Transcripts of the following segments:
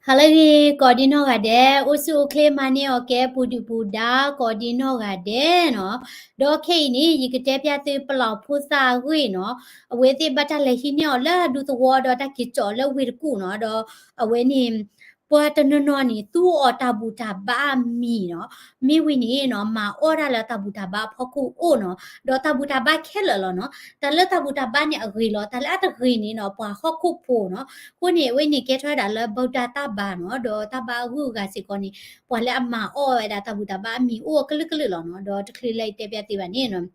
Halagi Cordino Gade, Usu Clemani Oke Pudu Buddha, Cordino Gade, no, Dokini, you could tap ya to Pala Pusa, we no, with it but a lehino, la do the water that kitchola with kuno, or when him. Puerto noni tu o tabuta ba mi no mi wini no ma ora la tabuta ba poku o no do tabuta ba kelo no ta la tabuta ba ni agri lo ta la ta gri ni no pa hoku po no ခုနေဝိနေကဲထွက်တာလဗုဒ္ဓတဘာနော်ဒေါ်တဘာဟုကစီကောနေပွာလဲအမအော်ရတာတဘူတဘာအမီအိုကလကလလောနော်ဒေါ်တခလလိုက်တဲ့ပြတိပါနေနော်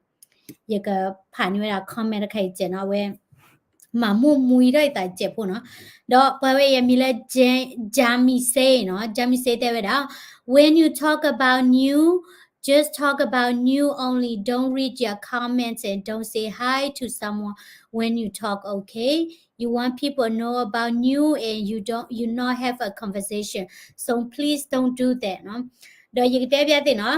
ရကဖာနေရတာ comment ခိုင်ကျနော်ဝဲမမူရိုက်တာကျက်ဖို့နော်ဒေါ်ဘဝရမီလဲဂျာမီစေနော်ဂျာမီစေတဲ့ဝဲတာ when you talk about new just talk about new only don't read your comments and don't say hi to someone when you talk okay you want people to know about you and you not have a conversation so please don't do that no တော့ရတဲ့ပြတဲ့နော်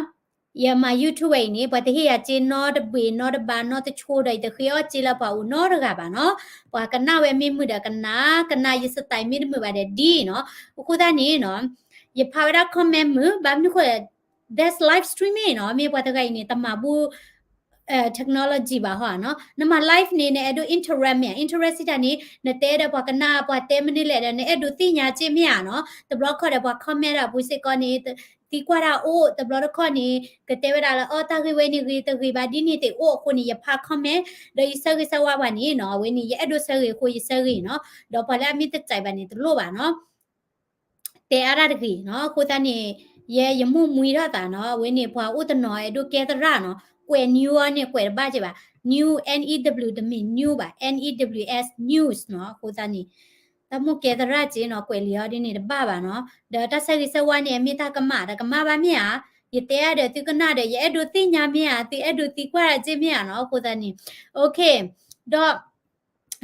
ยามา YouTube ไอ้นี่ปะตะเฮียจีนอดเบนอดบานอดโชดไอ้ตะเฮียจีละปะอูนอดกะบะเนาะปะกันนาเวมีมือดะกันนายิสไตมีมือบะเดดีเนาะกูตานี่เนาะยพาเวลาคอมเมนต์มือบะนี่ก็ that's live streaming เนาะมีปะตะไกนี่ตะมาบูtechnology ပါဟောနော်နမ live နေနဲ့အဲ့ဒို interact မြ interest တာနေနတဲတဲ့ဘကနာဘတဲမနီလေတဲ့အဲ့ဒိုတိညာချင်းမြနော်တဘလခေါ်တဲ့ဘ comment တာဘူးစစ်ကောနေတီကွာတာအိုတဘလခေါ်နေကတဲဝရလာအော်တာခိဝဲနေကြီးတခိပါဒီနေတဲ့အိုခုနေရဖာ comment ဒေယစကိစဝါဘာနေနော်ဝဲနေရအဲ့ဒိုဆရီကိုရဆရီနော်တော့ဘလာမိတကြိုင်ပါနေတလို့ပါနော်တဲအားရတခိနော်ကိုတနေရမှုမွေရတာနော်ဝဲနေဘွာဥတနော်အဲ့ဒိုကဲတရနော်ကွယ် new နဲ့ကွယ်ဘာကြပါ new new တမင် new ပါ news news เนาะကိုသားနေတမှုကေတရကျင်းเนาะကွယ်လျော်ဒီနေတပပါเนาะဒါတဆက်ကြီးစဝါနေမိတာကမပါမြာရတဲ့ရတဲ့သူကနာတဲ့ရဲ့အဒုသိညာမြာတိအဒုတိကွာကျင်းမြာเนาะကိုသားနေ okay တော့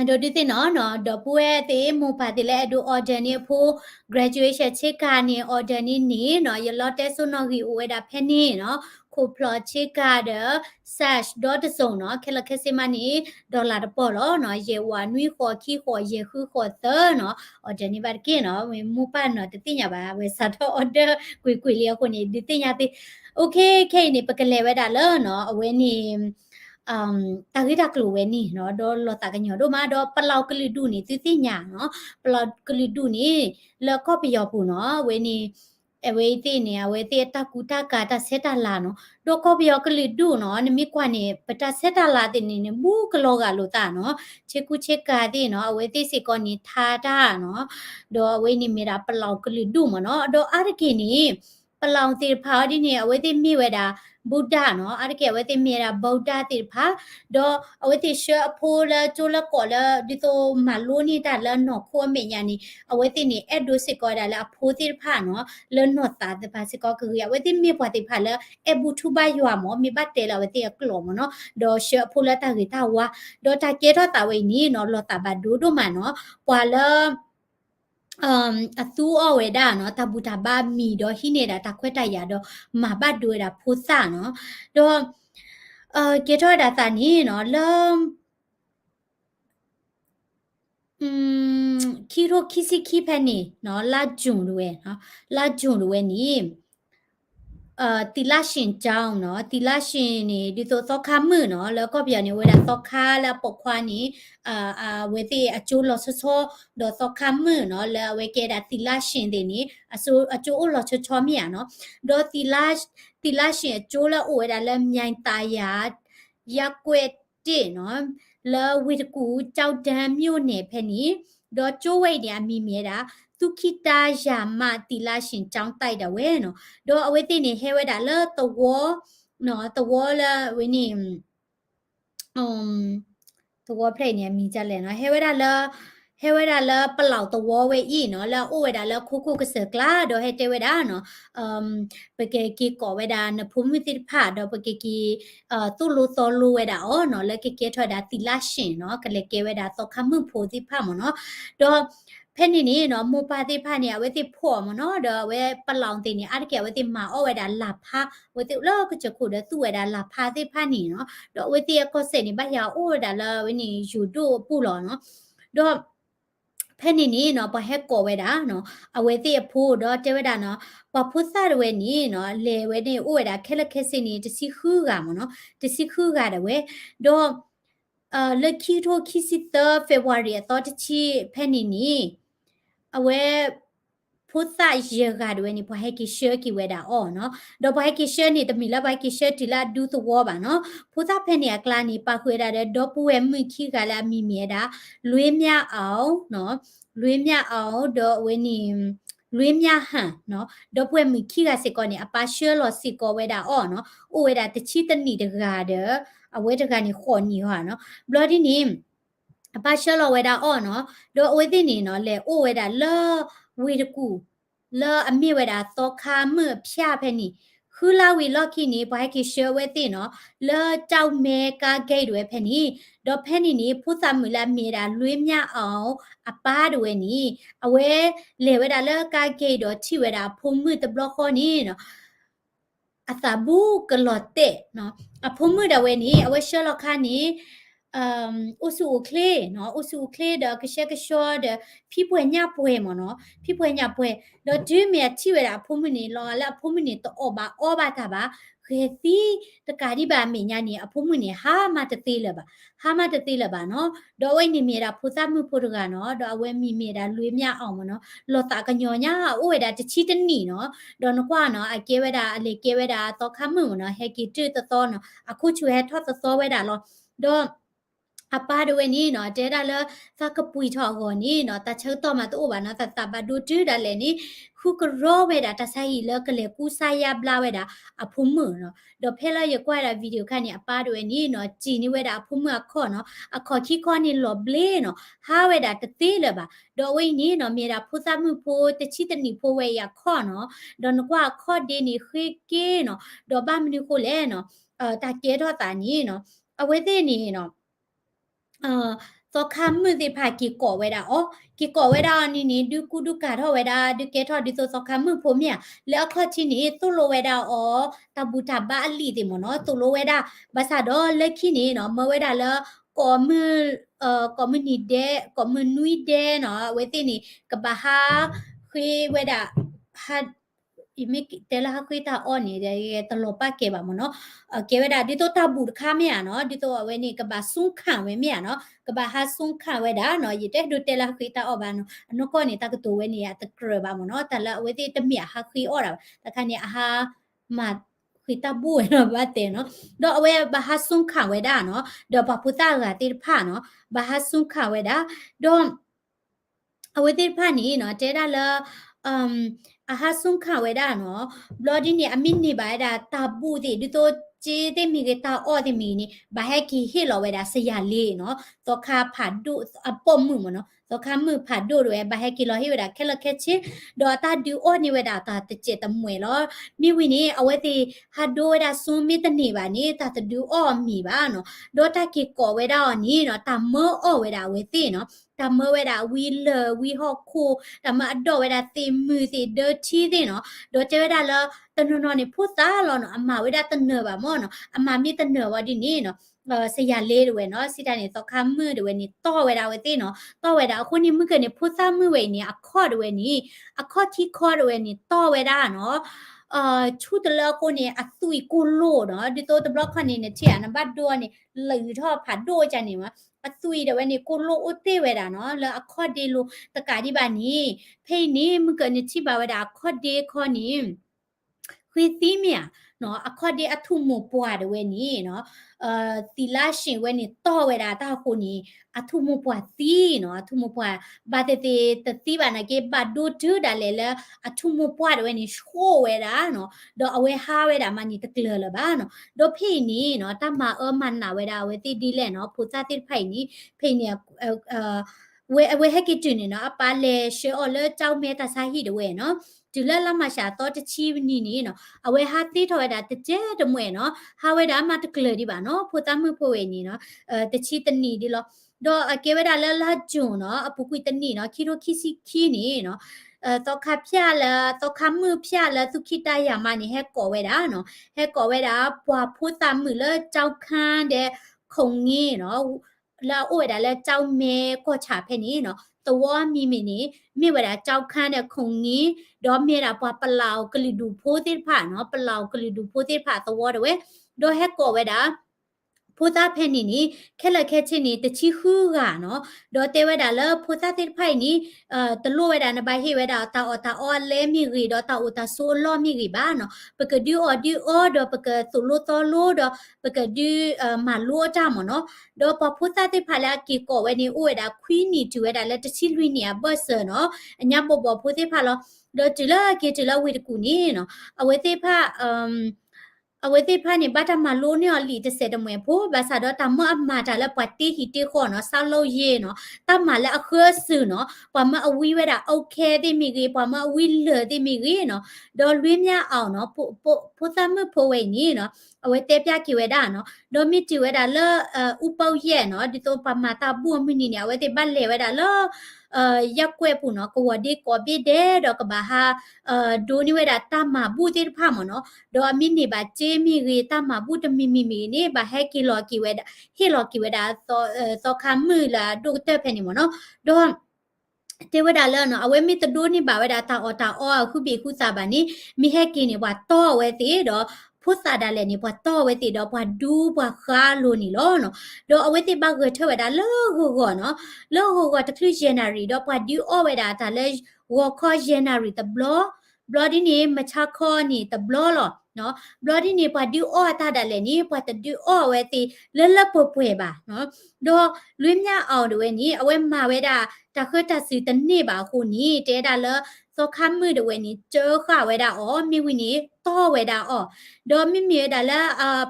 အဒိုဒီတင်နော်တော့ပွဲတေမူပါတိလဲအဒို order နေဖို့ graduation ချစ်ကနေ order နေနော်ရလော့တဲဆုနော်ကြီးဝဲတာဖဲနေနော်ခိုပလချစ်ကတဲ့ sash dot စုံနော်ခက်လက်ခက်စမနီဒေါ်လာတပေါ်လို့နော်ရေဝါနွီခေါ်ခီခေါ်ရေခူခေါ်သနော် order နေပါကင်းနော်မူပါနော်တတိညာပါဝဲစားတော့ order ကွေလျောကိုနေဒီတင်ညာတိ okay ခေနေပကလေဝဲတာလောနော်အဝဲနေตากิดากลูเวนี่เนาะดอลอตากะญอโดมาดอปะลาวกะลิดุนี่ติญาเนาะปะลาวกะลิดุนี่แล้วก็ไปยอปูเนาะเวนี่เวติเนี่ยเวติตะกูตากาตะเซตาลาเนาะดอก็ไปยอกะลิดุเนาะนมิกว่านี่ปะตะเซตาลาตินี่มูกะโลกะโลตาเนาะเชกุเชกาติเนาะเวติสิกอนี่ทาดาเนาะดอเวนี่เมราปะลาวกะลิดุมเนาะดออะระกินี่ปะลาวติพาดิเนี่ยเวติมีเวดาဗုဒ္ဓနော်အဲ့ကဲဝဲတိမြေတာဗုဒ္ဓတိဖာဒေါ်အဝဲတိရှအဖိုးလာကျိုလကောလာဒီတိုမလိုနေတာလနော်ခိုမေညာနီအဝဲတိနေအဲ့ဒိုစစ်ကောတာလာအဖိုးတိဖာနော်လနော်တာတပါစစ်ကောကရဝဲတိမြေပွားတိဖာလာအဘူထုဘယွာမောမိဘတ်တဲလာဝဲတိကလောမနော်ဒေါ်ရှအဖိုးလာတာဂီတာဝါဒေါ်တာကေတော့တာဝဲနီနော်လောတာဘဒိုဒိုမနော်ပွာလာအသူအဝေဒါနော်တဘူတာဘာမီတော့ဟိနေတာတခွက်တရတော့မဘတ်တွေ့တာဖိုးစနော်တော့ကေထောဒါတာနီနော်လမ်ခီရိုခီစီခီဖဲနီနော်လာဂျွန်လွဲနော်လာဂျွန်လွဲနီတီလာရှင်ကြောင်းเนาะတီလာရှင်နေဒီဆိုသောခါမှုเนาะแล้วก็เปียนี่เวลาသောခါแล้วปกควานี่เวติอจูลอซอดอသောခါမှုเนาะแล้วเวเกดาတီလာရှင်ตินี่อจูลอชอมีอ่ะเนาะดอတီလာရှင်အကျိုးแล้วเวลาแล้วမြိုင်ตายายักเวติเนาะแล้ววิตกูเจ้าดำမြို့နယ်ဖက်นี่ดอโจဝိတ်เนี่ยมีเมียတာသူခိတာယာမတီလာရှင်ចောင်းတိုက်တာဝဲနော်တော့အဝဲသိနေဟဲဝဲတာလဲတဝောနော်တဝောလဲဝင်းနေတဝောဖလိုက်နေမိကြလဲနော်ဟဲဝဲတာလဲပလောက်တဝောဝဲဤနော်လဲအိုဝဲတာလဲခုကစကလာတော့ဟဲတဲဝဲတာနော်ပကေကီကောဝဲတာနဖုံမီတိဖာတော့ပကေကီသူလိုသောလိုဝဲတာအော်နော်လဲကေထွက်တာတီလာရှင်နော်ကလေကေဝဲတာတော့ခမှုဖိုတိဖာမနော်တော့ဖဲနေနေနော်မပါတိဖာနေဝဲတိဖို့မနော်တော့ဝဲပလောင်တင်နေအဲ့ကဲဝဲတိမာအော်ဝဲတာလာဖာဝဲတိလောကချခုတဲ့သူ့ဝဲတာလာဖာတိဖာနေနော်တော့ဝဲတိကောစနေဘယာအိုဒါလာဝဲနေယူဒိုပူလောနော်တော့ဖ penny no pa he ko weda no aweti aphu do te weda no pa phutsa de we ni no le we ni o weda khela khesi ni tsi khu ga mo no tsi khu ga de we do le ki tho ki si the February to chi penny ni awe พุทธาเยกาด้วยนี่พอให้กิเชื่อกิเวดาอ๋อเนาะดอกพอให้กิเชื่อนี่ตมีละไปกิเชื่อทีละดูตัวบ่าเนาะพุทธาเพเนี่ยกลานี่ปะคุยได้ดอกป่วยมือขี้กาละมีเมียดาลุยเมียเอาเนาะลุยเมียเอาดอกเวนี่ลุยเมียหันเนาะดอกป่วยมือขี้กาสิก่อนนี่อปาเชื่อลอสิก่อเวดาอ๋อเนาะโอเวดาตะชีตนี่ตะกาเด้อเอาเวตะกานี่ขอนี่ฮะเนาะบลอดีนี่อปาเชื่อลอเวดาอ๋อเนาะดอกเวตินี่เนาะแลโอเวดาเลเวตะกูเลออมีเวดาตอคามือพยาเพนี่คือลาวิลอคินี่ปให้คิเชเวติเนาะเลอเจ้าเมกาเกดเวเพนี่ดอเพนี่นี่พุทธมือละเมดาลุยมยาเอาอปาดเวนี่อเวเลเวดาเลอกาเกดที่เวดาพุมือตะบล็อกคอนี่เนาะอาซาบูกลอเตเนาะอพุมือดาเวนี่อเวเชลอคานี่อุสุเคลเนาะอุสุเคลเดกเชกชอเดพี่ป่วยญาป่วยหมอเนาะพี่ป่วยญาป่วยดอจื้อเมียที่เวลาพุ่มนี่รอแล้วพุ่มนี่ตออบาตาบาเคซีตะกาดิบาเมียนี่อพุ่มนี่หามาตะตีเลยบะหามาตะตีเลยบะเนาะดอไว้นี่เมียดาพุซามือพุทกาเนาะดอเอาไว้มีเมียดาลุยเมียเอาเนาะลอตากันยอญาโอ้ยดาจะชีตนี่เนาะดอนกว่าเนาะอเกเวดาอเลเกเวดาตอคามือเนาะเฮกิจื้อตะตอเนาะอะคุชูเฮทอตะซอเวดาลอดอအပါဒဝဲနီနော်တဲတာလသကပွီထောကိုနီနော်တချုတော့မှာတော့ဘာနော်တဘဒူတူဒါလေနီခုကရောဝဲတာတဆိုင်လကလေကူဆိုင်ရဘလာဝဲတာအဖုံမနော်တော့ဖဲလာရကွာတာဗီဒီယိုခန့်နီအပါဒဝဲနီနော်ကြည်နီဝဲတာအဖုံမခေါ်နော်အခေါ်ခိခေါ်နီလောဘလေနော်ဟာဝဲတာတသေးလပါတော့ဝဲနီနော်မြေတာဖုသမှုဖိုးတချိတနီဖိုးဝဲရခေါ်နော်တော့ကွာခေါ်ဒီနီခေကေနော်တော့ဘာမနီကိုလဲနော်တာကဲတော့တာနီနော်အဝဲသေးနီနော်ตอคำมือสิพากิก่อไว้ดาอ๋อกิก่อไว้ดานี่ดูกูดูกาทอไว้ดาดูเกทอดิโซตอคำมือผมเนี่ยแล้วข้อที่นี่ตุโลไว้ดาอ๋อตาบูตาบาอลีติหมอเนาะตุโลไว้ดาภาษาดอเลขี้นี่เนาะเมื่อไว้ดาแล้วก่อมือก่อมือนี่เดก่อมือนุยเดเนาะไว้ตินี่กะบะฮาคุยไว้ดาฮัดอีเมกเตลาฮะคุยตาอ้อนี่เดตลบปะเกบะหมอเนาะเกเวดาดิโตตาบูคาเมียเนาะดิโตเวนี่กะบะซุงขังเวเมียเนาะกะบะฮาซุงขังเวดาเนาะยิเตดูเตลาคุยตาอ้อบาเนาะอันก็นี่ตากะตัวเวนี่อะตะเกรบะหมอเนาะแต่ละเวติตะเมียฮะคุยอ้อดาตะคันนี่อะฮามาคุยตาบูเนาะบาเตเนาะดอกเวบะฮาซุงขังเวดาเนาะดอกปะพุตากะติพะเนาะบะฮาซุงขังเวดาดอกအဝေတိဖာနီနော်တဲဒါလအဟာဆုံခဝဲဒါနော်ဘလော်ဒီနီအမင်နီဘိုင်ဒါတာဘူဒီဒီတိုဂျေတေမီကတာအော်ဒီမီနီဘာဟက်ကီဟီလောဝဲဒါဆရာလေးနော်တော့ခါဖာဒုအပေါ်မှုမနော်တော့ခါမှုဖာဒုရဲဘာဟက်ကီလောဟီဝဲဒါခဲလခဲချီတော့တာဒူအော်နီဝဲဒါတာတချေတမွေလောမိဝီနီအဝဲတိဟာဒိုဝဲဒါဆွန်မီတနေပါနေတာတဒူအော်မီပါနော်တော့တာကီကောဝဲဒါနီနော်တာမောအော်ဝဲဒါဝဲတိနော်တမဝဲတာဝီလဝီဟော့ခိုတမအတော့ဝဲတာတေมือတေဒချီတေနော်ဒေါ်ချဝဲတာလတနနော်နေဖုသားလောနော်အမဝဲတာတနပါမောနော်အမမြတနဝဒီနေနော်ဆရာလေးတွေနော်စီတာနေတော့ခမ်းมือတွေနေတော့ဝဲတာဝဲတေနော်တော့ဝဲတာအခုနေမှုကနေဖုသားมือဝဲနေအခေါ်တွေနေအခေါ်တီခေါ်တွေနေတော့ဝဲတာနော်ชุดละคนเนี่ยอัตุยกุโลเนาะดิโตตบล็อกคันนี่เนี่ยเที่ยนะบัดดัวนี่หลือทอผัดโดจันนี่วะอัตุยเดวนี่กุโลอุเตเวดาเนาะแล้วอคอเดโลตะกาดิบานี่เพนี่มึงเกินนี่ที่บาเวดาคอเดคอนี่คุยซีเมียเนาะอคอเดอทุโมปัวเดเวนี่เนาะติลาชิเวนี่ต่อเวดาตาคนนี่อทุโมปัวซีเนาะอทุโมปัวบาเตเตตติบานะเกบาดูดูดาเลละอทุโมปัวเดเวนี่โชเวดาเนาะดอเอาไว้ฮาเวดามันนี่ตะเกลือละบ้าเนาะดอพี่นี่เนาะตามามันนาเวดาเวติดีแลเนาะพุทธาติไผนี่เพเนี่ยเวให้กิจุนี่เนาะปาเลเชออเลเจ้าเมตาซาฮิเดเวเนาะจุลละมาชาตอตชีนี่เนาะเอาไว้ฮาติทอเวดาตเจดมวยเนาะฮาเวดามาตะเกลือดิบาเนาะพุทธามือพเวนี่เนาะตชีตนี่ดิลอดอเกเวดาละจุเนาะอปุกุยตนี่เนาะคิโรคิซิคีนี่เนาะတော့ခဖျက်လာတော့ခမှုဖျက်လာသူခိတရမနေဟဲကောဝဲတာနော်ဟဲကောဝဲတာပွားဖို့တမှုလကြောက်ခန်းတဲ့ခုံငင်းနော်လာအိုဒါလဲကြောက်မဲကောချဖဲနေနော် ตัวมีนี่มีเวลาเจ้าข้าเนี่ยคงนี้ดอมมีราปปลาวกลิดูโพติผ่าเนาะปลาวกลิดูโพติผ่าตัวเด้อเว้ยดอแฮกโกเวดาพุทธาเพนินี่แค่ละแค่ชินี่ตะชิฮูกะเนาะดอเตเวดาเลพุทธาติไผนี่ตะลุเวดานะบาฮิเวดาตาออตาออเลมีรีดอตาอุตาโซลอมีรีบ้าเนาะปะกะดิออดอปะกะตุลุตอลูดอปะกะดิมาลัวจามเนาะดอปะพุทธาติไผละกิโกเวนี่อเวดาควีนี่จูเวดาเลตะชิลุนี่อะเบอร์เซเนาะอัญญาบบพุทธิพาลอดอจิลากิจิลาวิตกูนี่เนาะอเวติพาအဝေတိဖာနေဘာတမလိုနေလီတစေတမွေဖို့ဘာသာတော့တမအမတာလဲပတ်တီဟီတီခေါ်နော်ဆောက်လို့ရေနော်တမလဲအခရဆူနော်ပမအဝီဝဲတာโอเคတိမိကြီးပမအဝီလေတိမိကြီးနော်ဒေါ်လွေးမြအောင်နော်ဖို့သမဖို့ဝဲနီနော်အဝေတေပြကီဝဲတာနော်ဒေါ်မီတီဝဲတာလဲဥပောက်ရဲ့နော်ဒီတော့ပမတာဘူမီနီနေအဝေတေဘတ်လေဝဲတာလဲရက်ကွဲ့ပူနော်ကိုဝဒီကောပိတဲ့တော့ကဘာဟာဒိုနီဝဲတာတမဘူးတိဖာမနော်ဒေါ်အမီနေပါကျေးမိရီတမဘူးတမီနေဘာဟဲကီလော်ကီဝဲတာဟီလော်ကီဝဲတာသောခမူလာဒိုတက်ဖဲနေမနော်ဒေါ်တေဝဒါလနော်အဝဲမီတဒိုနီဘာဝဲတာတာအောခုဘီခုစာဘာနီမိဟဲကီနေဘွာတော့ဝဲတီတော့พุทธาดาเลนี่พอต่อเวติดอพอดูพอคาโลนี่ล้อเนาะดอเอาเวติบากเทวดาเลโหเนาะเลโหตะคริเจนารีดอพอดิอเวดาตาเลวอคอเจนารีตะบลอดินี่มะชาคอนี่ตะบลอลอเนาะบลอดินี่พอดิอตาดาเลนี่พอตะดิอเวติเลปป่วยบ่าเนาะดอลุยม่าเอาดเวนี่เอาเวมาเวดาตะคือตะสิตะนี่บ่าคูนี่เตดาเลသောခမ်းမှုတဝဲနီကျဲခဝဲတာအောမိဝီနီတော့ဝဲတာအောဒေါ်မီမီဒါလာ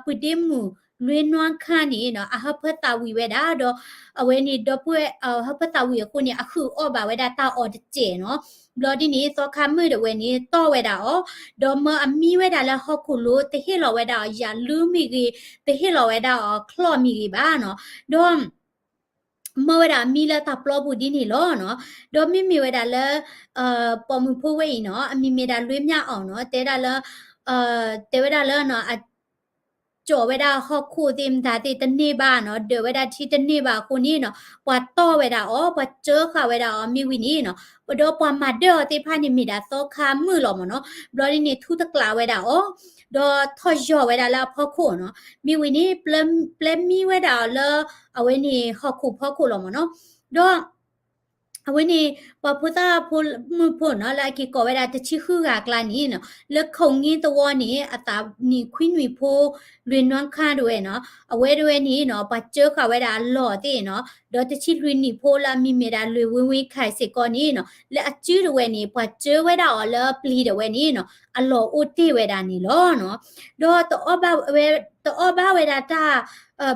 ပတိမှုလွေနွမ်းခန်းနီနော်အဟဖတ်တာဝီဝဲတာတော့အဝဲနီတော့ပွဲဟဖတ်တာဝီကိုနီအခုအောဘာဝဲတာတာအောတကျဲနော်ဘလော်ဒီနီသောခမ်းမှုတဝဲနီတော့ဝဲတာအောဒေါ်မအမီဝဲတာလာဟခုလိုတဟေလောဝဲတာယာလူမီကြီးတဟေလောဝဲတာခလော့မီကြီးပါနော်ဒေါ်မဝဒမီလာတာပလောဘူးဒီနီလောနော်ဒေါ်မီမီဝဒလာပေါ်မှုဖိုးဝဲနော်အမီမီဒါလွေးမြအောင်နော်တဲဒါလာတဲဝဒလာနော်ကြော်ဝဒဟော့ခုတင်ဒါတိတနေပါနော်ဒေဝဒတီတနေပါခုနီနော်ပွာတော့ဝဒအောပွာချေခဝဒအောမီဝီနီနော်ပဒေါ်ပွာမဒေါ်တိဖာနီမီဒါသောခါမှုလောမနော်ဘလော်ဒီနီထူတကလာဝဒအောဒေါ်ထော်ယောဝဒလာဖောခုနော်မီဝီနီပလမ်မီဝဒလာအဝဲနီဟော့ခုဖောခုလောမနော်ဒေါ်အဝနေပပူတာဖိုမှုဖို့နော်လာကီကောဝဲတာတချီခူကကလာနီနော်လက်ခုံငင်းတော်နီအတာနီခွင်းနီဖိုလွင်နွမ်းခါတို့ရဲ့နော်အဝဲတွေနီနော်ပချေခဝဲတာလော်တဲ့နော်ဒေါ်တချီလွင်နီဖိုလာမီမီတာလွေဝင်းဝင်းခိုင်စစ်ကောနီနော်လက်အကျူးတွေနီပချေဝဲတာအော်လပလီတွေနီနော်အလော်အိုတီဝဲတာနီလောနော်ဒေါ်တော့ဘဝဲတော့ဘဝဲတာ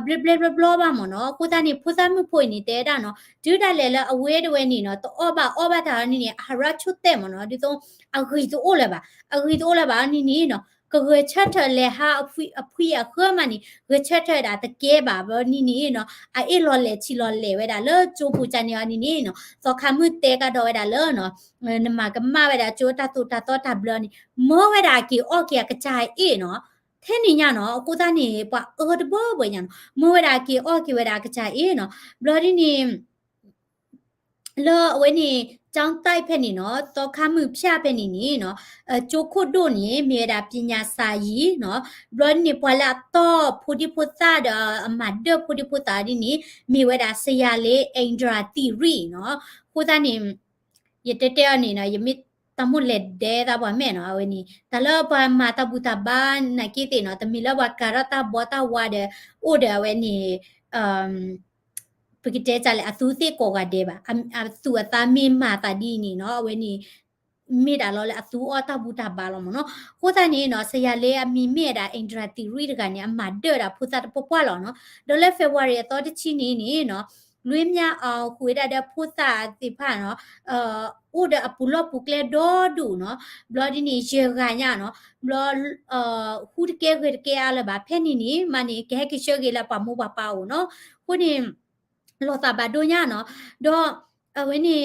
ဘလဘဘာမနော်ကိုတန်နီဖူသမှုဖွင့်နေတဲတာနော်ဒူဒါလေလအဝဲတွေနီနော်တော့ဘတာနီနီအဟာရချုတဲ့မနော်ဒီတော့အဂီတိုးလာပါနီနော်ကဂေချက်ထလေဟာအဖွိအခမနီဂေချက်ထတာတကဲပါဘောနီနော်အေလော်လေချီလော်လေဝဲတာလောချိုးပူချန်နီနော်သောခမှုတဲကတော့ဝဲတာလောနော်နမကမဝဲတာချိုးတာတူတာတော့တာဘလနီမောဝဲတာကီအော့ကီကချိုင်အေနော်ထဲနေညနော်ကိုသားနေပွာတဘောဘွေညနော်မောဝဲတာကီအော့ကီဝဲတာကချိုင်အေနော်ဘလဒီနီလောအဝဲနီကျောင်းတိုက်ဖက်နေနော်သောခမှုဖြဖက်နေနီနော်ကျိုခုတို့နေမြေတာပညာစာကြီးနော်ဘလနေပွာလာတော့ဖူဒီဖူတာအမတ်ဒဖူဒီဖူတာဒီနီမြေဝဲတာဆရာလေးအင်ဒရာတီရီနော်ကိုသားနေရတဲ့အနေနော်ယမစ်တမှုလက်တဲ့တာပါမဲနော်အဝဲနီတလောပါမာတဘူတာဘာနကိတေနော်တမီလဝကာရတာဘောတာဝါတဲ့အိုဒဝဲနီပကိတဲကြလေအသူသိကောကတဲ့ပါအသူအသားမင်းမာတာဒီနီနော်အဝဲနီမိတာလောလေအသူအတာဘူတာဘာလောမနော်ကိုတန်နေနော်ဆရာလေးအမီမိတာအင်ဒရာတီရီတကနေအမဒေတာဖူတာပပွားလောနော်ဒေါ်လေဖေဗဝါရီတော့တချီနီနော်လွေးမြအောင်ခွေတာတဲ့ဖူတာတိဖာနော်ဥဒအပူလောပူကလေဒေါ်ဒူနော်ဘလော်ဒီနီရေဂါညာနော်ဘလော်ဟူတကဲအားလဘာဖဲနီမနီကဲကိရှေဂေလာပမူပါပါဦးနော်ခုနေလောတာဘာဒိုညာနော်တော့အဝင်းနေ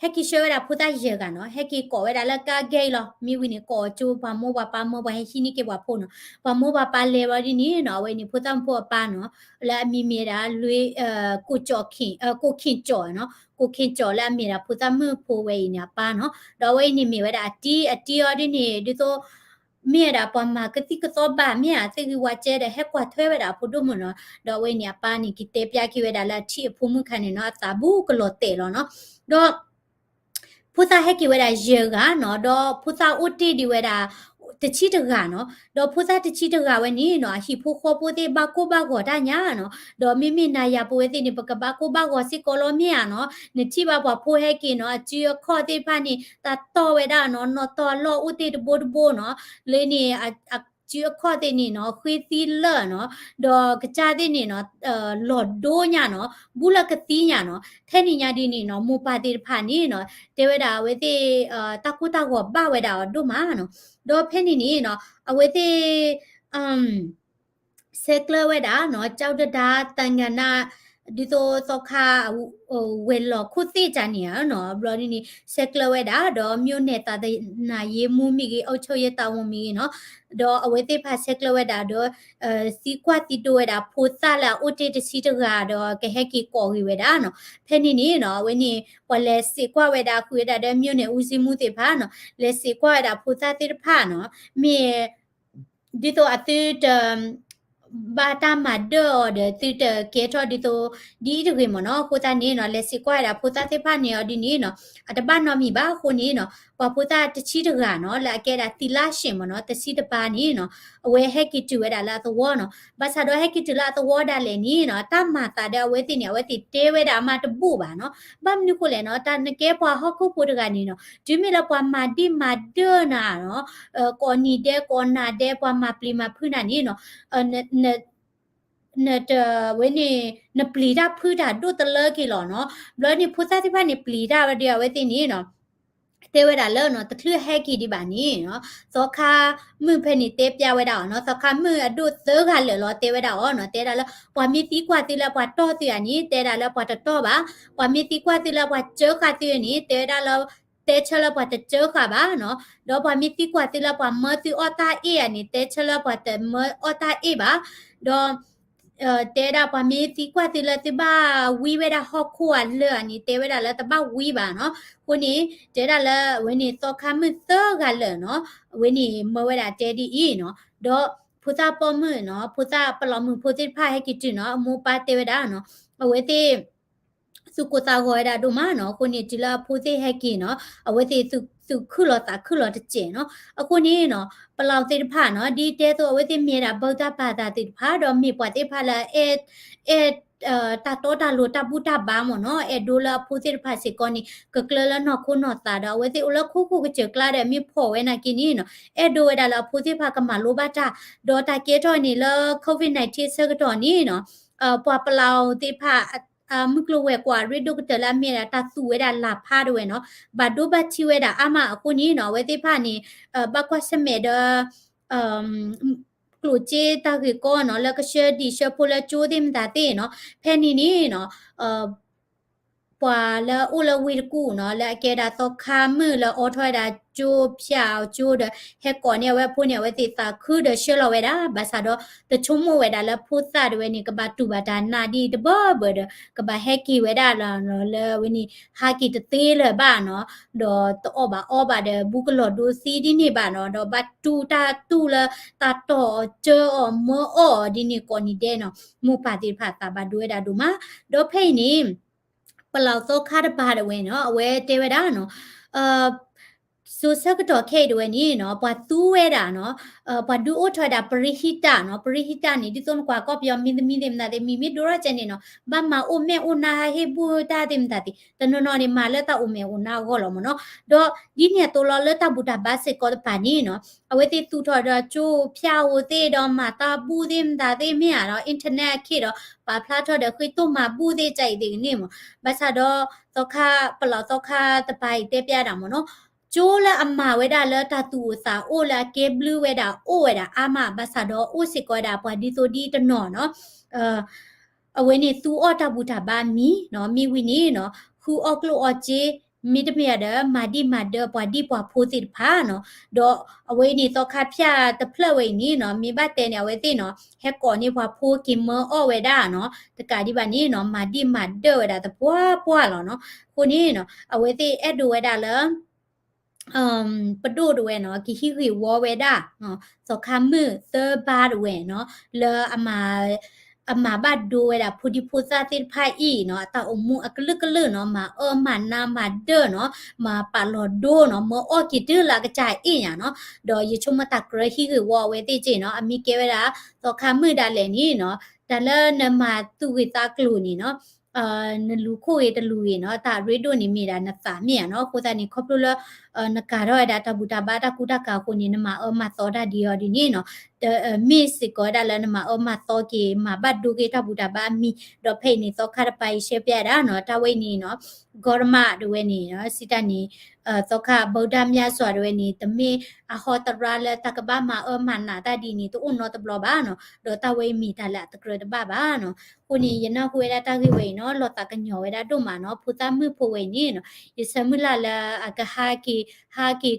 heki shewera phuta yega no heki ko wera la ka gay lo mi wini ko chu pa mo pa mo ba he ni ke ba pho no pa mo pa le ba ni no we ni phuta pho pa no la mi mi ra lwe ko cho khin ko khin cho no ko khin cho la mi ra phuta mu pho we ni pa no do we ni mi wera ati yo ni di so မြေတာပမာကတိကတော့ဗာမြေအသိဝကျဲတဲ့ဟက်ကွာထွဲဝတာဖုဒုမနော်တော့ဝိညာပါနီကတေပြခိဝတာလာချီဖုမှုခနေနော်သာဘူးကလောတေလောနော်တော့ဖုသာဟက်ကိဝတာယေကနော်တော့ဖုသာဥတီဒီဝတာတချီတကနော်တော့ဖုသာတချီတကဝနီနော်ဟိဖိုခောပိုတေဘကိုဘကောတာညာနော်တော့မိမိနာယပိုဝဲတိနေပကဘကိုဘကောစီကောလောမြေနော်နတိဘဘဖိုဟက်ကိနော်အချီခောတေဖာနီတာတော်ဝဲတာနော်နော်တော်လောဥတီတဘိုတဘိုနော်လေနေကျွခော့တဲ့နေနော်ခွေးသီးလနော်တော့ကြတဲ့နေနော်လော်ဒိုညာနော်ဘူးလကတိညာနော်ထဲနေညာဒီနေနော်မူပါတိဖာနေနော်တေဝဒါဝေတိတကုတကောဘဝေဒါဒုမာနော်တော့ဖဲနေနေနော်အဝေတိဆက်ကလဝေဒါနော်ကြောက်တတာတန်ငနာဒီတော့သောခါဝေလောခုတိကြနေရနော်ဘလော်ဒီနေဆက်ကလဝဲတာတော့မြို့နေတာတဲ့နာရေးမှုမိကြီးအုတ်ချုပ်ရတာဝန်မိနော်တော့အဝေးတိဖာဆက်ကလဝဲတာတော့စီကွာတီတိုဝဲတာဖိုသလာအိုတေတစီတကတော့ကဟက်ကီကော်ဝဲတာနော်ဖဲနေနေနော်ဝင်းနေပလဲစီကွာဝဲတာခွေတာတဲ့မြို့နေဦးစီးမှုတိဖာနော်လဲစီကွာတာဖိုသတိဖာနော်မြေဒီတော့အတိတဘာတာမဒိုဒတိတကေထောဒီတိုဒီတကေမနော်ကိုတာနေနော်လက်စီကွာတာဖိုတာတေဖာနေဒီနေနော်အတပတ်နော်မိပါခိုနေနော်ပဖိုတာတချီတကနော်လာကဲတာတီလာရှင်မနော်တစီတပါနေနော်အဝဲဟက်ကီတူဝဲတာလာသဝနော်ဘာသာတော့ဟက်ကီတူလာသဝဒါလေနေနော်တမတာတဲ့ဝဲတင်နေဝဲတီတဲဝဲတာအမတပူပါနော်ဘာမနုကိုလေနော်တနကဲပွားဟခုပိုတကနေနော်ဒီမီလာပွားမာဒီမာဒနာနော်ကောနီတဲ့ကောနာတဲ့ပွားမာပလီမာဖုနာနေနော်နတဝိနေနပလီတာဖူတာဒုတလကီလောနော်ဘလနိဖူသတိဖာနေပလီတာဝဒီဝဲတင်နေနော်တေဝဲတာလောနော်တခလဟက်ကီဒီပါနေနော်သောခါမှုဖဲနေတေပြဝဲတာနော်သောခါမှုအဒုသောခါလောတေဝဲတာနော်တေတာလောပွာမီတီကွာတီလာပွာတော့တီအနီတေတာလောပွာတော့ပါပွာမီတီကွာတီလာပွာချောခါတီအနီတေတာလောတဲချလပွာတချောခါပါနော်တော့ပွာမီတီကွာတီလာပွာမတီအော်တာအေအနီတဲချလပွာတမအော်တာအေပါတော့တဲတာပမေတီကွာတီလာတဘာဝီဝဲတာဟော့ခွာလဲအနီတဲဝဲတာလဲတဘာဝီပါနော်ခုနေတဲတာလဲဝင်းနေတော့ခမသောကလဲနော်ဝင်းနေမဝဲတာတဲဒီအီနော်တော့ဖူတာပေါ်မနော်ဖူတာပလောမှုဖူတိဖာဟဲကီတီနော်အမူပါတဲဝဲတာနော်အဝဲတိစုကိုတာဟောတာဒုမနော်ခုနေဒီလာဖူတိဟဲကီနော်အဝဲတိစုခုလောတာခုလောတကျင်နော်အခုနေနော်ပလောက်တိဖာနော်ဒီတဲဆိုအဝဲတိမြေတာဗုဒ္ဓဘာသာတိဖာတော့မြေပွားတိဖာလာတာတော့တာလိုတပူတာဘာမနော်ဒိုလာဖူတိဖာစီကောနီကကလလနော်ခုနော်တာတော့အဝဲတိအလခုကချကလာတဲ့မြေဖော်ဝဲနာကင်းနီနော်ဒိုဝဲတာလာဖူတိဖာကမလိုဘာတာဒေါ်တာကေတော်နီလကိုဗစ် -19 ဆကတော့နီနော်ပွာပလောက်တိဖာมึกลเวกว่ารีดูกเตละเมียตาสูเวดาลาพาด้วยเนาะบาดูบาชิเวดาอามาအခုนี้เนาะเวติพานี่บากว่าสเมดกลูเจตาคือก็เนาะแล้วก็เชดิเชพูละจูดิมตาเตเนาะแพนี่นี่เนาะပွာလာအိုလဝီကူနော်လာကေဒါတော့ခါမူလာအော်ထွာဒါကျိုးဖြာကျိုးတဲ့ဟက်ကောနေဝဲဖုန်နေဝဲတိတာခုဒရှလဝဲဒါဘာသာတော့တချုံမဝဲဒါလာဖုသဒဝဲနေကဘာတူဘာဒါနာဒီတဘောဘဒကဘာဟက်ကီဝဲဒါလာနော်လဲဝနီဟာကီတသေးလဲဘာနော်တော့တော့ဘာတဲ့ဘူကလော်ဒိုစီဒီနေဘာနော်တော့ဘတ်တူတာတူလာတာတော့ကျောမောဒီနေကောနီတဲ့နော်မူပါတိဖာတာဘာဒွဲဒါဒူမာတော့ဖိနေပလောက်သောခါတပါတဝင်းနော်အဝဲတေဝဒါနော်ဆိုစကတော့ခေတဝဲနီနော်ပွာသူဝဲတာနော်ပွာဒူအိုထွာတာပရိဟိတနော်ပရိဟိတနေဒီသုံးကွာကောပြောမင်းသမီးတွေမနာတယ်မိမိတို့ရချင်နေနော်ဘာမအိုမဲအိုနာဟေဘူတာတယ်မတာတိတနော်နော်နေမလက်တာအိုမဲအိုနာကောလောမနော်တော့ဒီနေတော့လောလက်တာဘူတာဘတ်စစ်ကောပါနီနော်အဝဲတိသူထော်တော့ကျိုးဖြာဝသေးတော့မတာပူတယ်မတာတယ်မြရတော့အင်တာနက်ခေတော့ပါဖလာထော်တဲ့ခွေတော့မပူသေးကြိုက်တယ်နေမဘာသာတော့သောခပလောက်သောခတပိုက်တဲပြတာမနော်ကျိုးလာအမဝဲတာလတာတူစာအိုလာကေဘလူးဝဲတာအိုဝဲတာအာမဘာသာတော့အိုစစ်ကောတာပွားဒီဆိုဒီတနော်နော်အဝဲနေသူအော်တာဘူတာဘာမီနော်မီဝီနီနော်ခူအော့ကလိုအော်ချေ မိတမရဒမာဒီမာဒပွားဒီပွားဖိုးတိဖာနော်ဒေါ်အဝေးနီတော့ခါဖျာတဖလဝေးနီနော်မိဘတဲ့နေဝဲတိနော်ဟက်ကောနီပွားဖိုးကင်မောအဝဲဒါနော်တကဒီပါနီနော်မာဒီမာဒဝဲဒါတပွားပွားလောနော်ကိုနီနော်အဝဲတိအဲ့ဒဝဲဒါလပဒိုဒဝဲနော်ကိဟိဝဝဲဒါနော်စောခါမှုသဘာဒဝဲနော်လောအမဘတ်ဒိုဝဲဒါဖူဒီဖူစာတိဖာအီနော်အတအမှုအကလကလနော်မမနာမဒနော်မပါလောဒိုနော်မောအကိတလာကကြိုင်အညာနော်ဒေါ်ရချုံမတကရဟိဝဝဲတိကျနော်အမိကဲဝဲဒါစောခါမှုဒါလည်းနီနော်ဒါလနမသူဝိတာကလူနီနော်နလူခိုရတလူရနော်ဒါရေဒိုနေမိတာနစာမြနော်ကိုတာနေခေါပလနကတော့ဒါတဘူတာဘာတာကုတာကာကိုနေနမမသောဒါဒီယောဒီနေနော်မိစကောဒါလနမမသောကေမဘတ်ဒုကေတဘူတာဘာမီတော့ဖိနေသောခရပိုင်ရှေပြတာနော်တဝိနေနော်ဂေါရမဒဝဲနေနော်စိတနေသောခဗုဒ္ဓမြတ်စွာဒဝဲနေတမေအဟောတရလတကဘာမနာတဒီနေတူနော်တဘလဘာနော်တော့တဝိမီတလာတကရတဘာဘာနော်ကိုနေရနော်ကိုရတာခိဝေနော်လောတကညောဝဲတာတို့မှာနော်ဖူတာမှုဖိုဝေနေနော်ယစမလာလာအကဟာကီ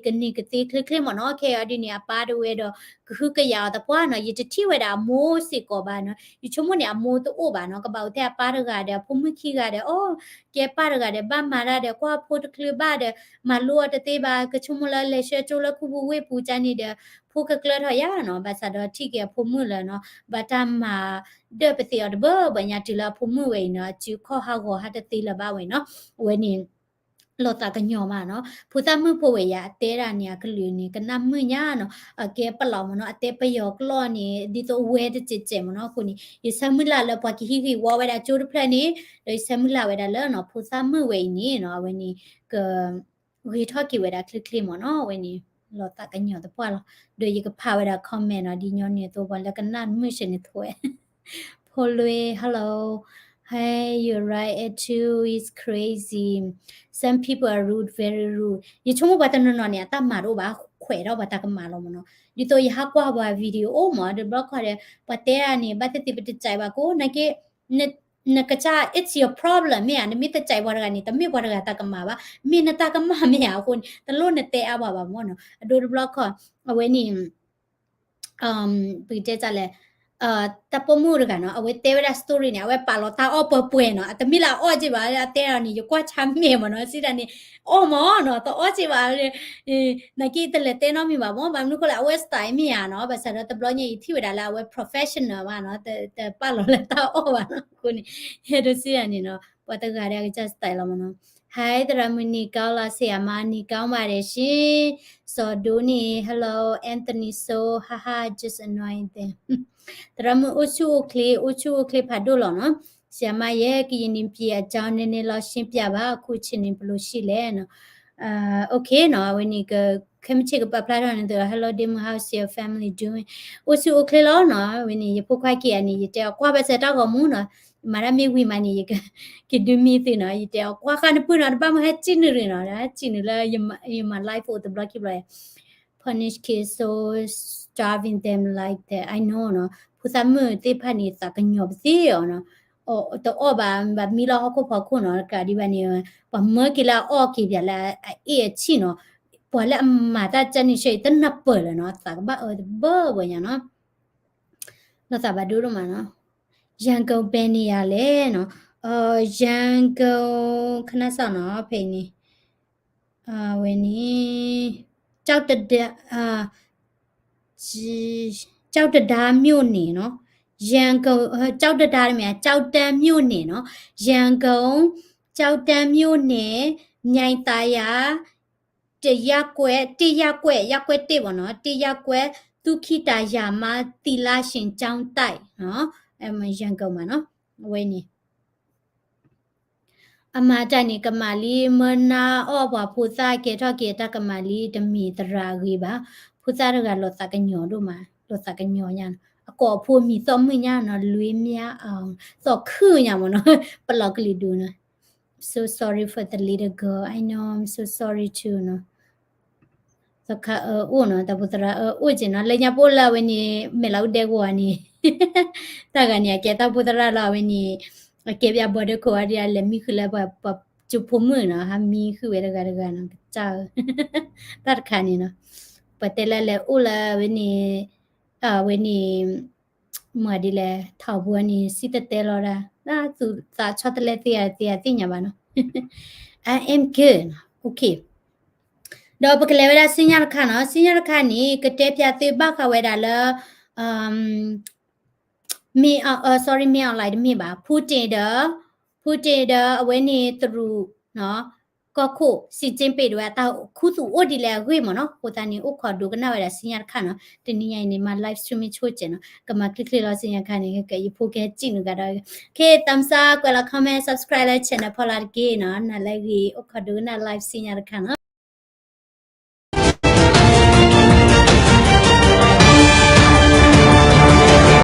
ကနိကတိခလခလမနော်ခေအဒီနေအပါဒဝဲတော့ခုကရတပွားနော်ယတတိဝဲတာမိုးစစ်ကောပါနော်ယချုံမနေအမိုးတို့ပါနော်ကပောက်တဲ့ပါရကတဲ့ဖုံမခိကတဲ့အော်ကဲပါရကတဲ့ဘာမာရတဲ့ကွာဖိုတကလပါတဲ့မလိုတသေးပါကချုံမလာလေရှဲချိုလခုဘဝေပူချနေတဲ့ဖိုကကလထရနော်ဘာသာတော့ထိကဖုံမလနော်ဘာတမဒပစီအဒဘဘညာတီလာဖုံမဝေနော်ချူခောဟာကိုဟာတသေးလပါဝေနော်ဝဲနေလောတာကညောမနော်ဖူတာမှုဖို့ဝေရအတဲရာနေကလူနေကနမှုညာနော်အကဲပလောင်မနော်အတဲပယောကလောနေဒီတော့ဝဲတချစ်ချေမနော်ခုနီယဆမလာလပွားကီဟီဝဝဲတာချိုးတဖလက်နေဒိဆမလာဝဲတာလောနော်ဖူစာမှုဝေနေနော်ဝဲနေကဝေထော့ကီဝဲတာခလမနော်ဝဲနေလောတာကညောတပွားလောဒိယကဖာဝဲတာ comment နော်ဒီညောနေတော့ဘလကနမှုရှင်နေထွဲဖိုလွေ hello Hey, you're right. It too is crazy. Some people are rude, very rude. You told me about the no ne ta ma ro ba khwe ro ba ta ka ma lo mo no. You to ya kwa ba video oh ma the block khare ba te a ni ba te ti ba te chai ba ko na ke na ka cha it's your problem me a mi te chai ba ga ni ta mi ba ga ta ka ma ba mi na ta ka ma me a ko ta lo ne te a ba mo no. Do the block kha awe ni ปีเจจะเลยตะปมูรกันเนาะเอาไว้เตวดาสตอรี่เนี่ยเอาไว้ปาลอตาอ้อเปื่อยเนาะแต่มีละอ้อจิบาเตอนี่อยู่กว่าช้ำเมียมันเนาะสิดานี่อ้อหมอเนาะตออ้อจิบานักกีตะเลเตเนาะมีบ่บ่บางนุก็ละเอาไว้สไตล์เมียเนาะภาษาตะบลอนี่ที่เวลาละเอาไว้ professional ว่าเนาะแต่ปาลอละตาอ้อว่าเนาะคุณนี่เฮ็ดสิอันนี้เนาะปะตะกะรจะสไตล์ละมันเนาะHi ตระมุนีก้าวละเสียมานี่ก้าวมาเด้ชิสอดูนี่ hello Anthony so haha just annoying them တရမဥချုခလေဖတ်တို့လောနော်ဆ iam မရဲ့ကရင်ရင်ပြေအကြောင်းနည်းနည်းလောက်ရှင်းပြပါအခုချင်းနေဘလို့ရှိလဲနော်okay နော်ဝနီကခမချေကပပလာတော့နေတော့ hello dim how's your family doing ဥချုခလေလောနော်ဝနီရဖို့ခွိုက်ကနေရတဲ့ကွာပဲစတော့ကမူနော်မာရမေဝီမနီကဒူမီတင်နော်ရတဲ့ကွာခနပူနော်ဘာမဟချင်းနေနော်ချင်းနေလာယမ life for the block play punish kids so starving them like that I know နော်ဖူသမတေဖနီစကညောပစီရောနော်တော့ဘာမီလာဟခုဖခုနော်ကာဒီဘနီပမကီလာအော်ကီပြလာအေချီနော်ပေါ်လာမာတာချန်ရှိတနပလနော်စကဘာဘောဝညာနော်တော့စဘာဒူရမနော်ရန်ကုန်ပဲနေရလဲနော်ရန်ကုန်ခဏဆောင်နော်ဖိနေဝင်းနီကြောက်တကြောက်တမြို့နေနော်ရန်ကုန်ကြောက်တမြကြောက်တန်းမြို့နေနော်ရန်ကုန်ကြောက်တန်းမြို့နေမြိုင်သားရတရက်ကွက်တစ်ပေါ့နော်တရက်ကွက်ဒုခိတာယာမတီလာရှင်ကျောင်းတိုက်နော်ရန်ကုန်မှာနော်ဝင်းနေအမတန်နေကမာလီမနာအော်ဘဖူစာကေထကေတကမာလီတမီတရာကြီးပါဖူစာရကလောတကညောတို့မှာလောတကညောညာအကောဖူမီစောမညာနော်လွေးမြအောင်စောခึညာမနော်ပလောက်ကလေးဒူနော် so sorry for the little girl I know I'm so sorry too နော်သခအိုနော်တပူတရာအိုကျင်နော်လေညာပိုလာဝနေမေလောက်တဲ့ကွာနေတကနေကဲတပူတရာလာဝနေကဲပြဘော်ဒကိုအရီလေမိခလဘ จุพมือเนาะฮะมีคือเวลากาเนาะจ้าตัดคันนี่เนาะปะเตละละอุละเวนี่เวนี่หมัวดีแลเฒ่าบัวนี่สิตะเตลอดาน่าสุสาชอตะเลเตียติญญาบาเนาะ I am good okay တော့ပကလေဝဒစညာခါနော်စညာခါနီကတဲ့ပြသေးဘခဝဲတာလme sorry me online มีပါဖူတင်ဒအဝဲနေသူနော်ก็ခုစီချင်းပေတော့တာခုစုအိုဒီလေဝေမနော်ကိုတန်နီအိုခေါ်ဒုကနာဝဲစညာခါနော်တနည်းရိုင်းနေမှာ live streaming ချိုးကျင်နော်ကမကလစ်လောစညာခါနေကရဖို့ကဲကြည့်နေကြတော့ခေတမ်စာကွာလာ comment subscribe လိုက် channel ဖော်လာကေနော်နာလိုက်ကြီးအိုခေါ်ဒုကနာ live စညာခါနော်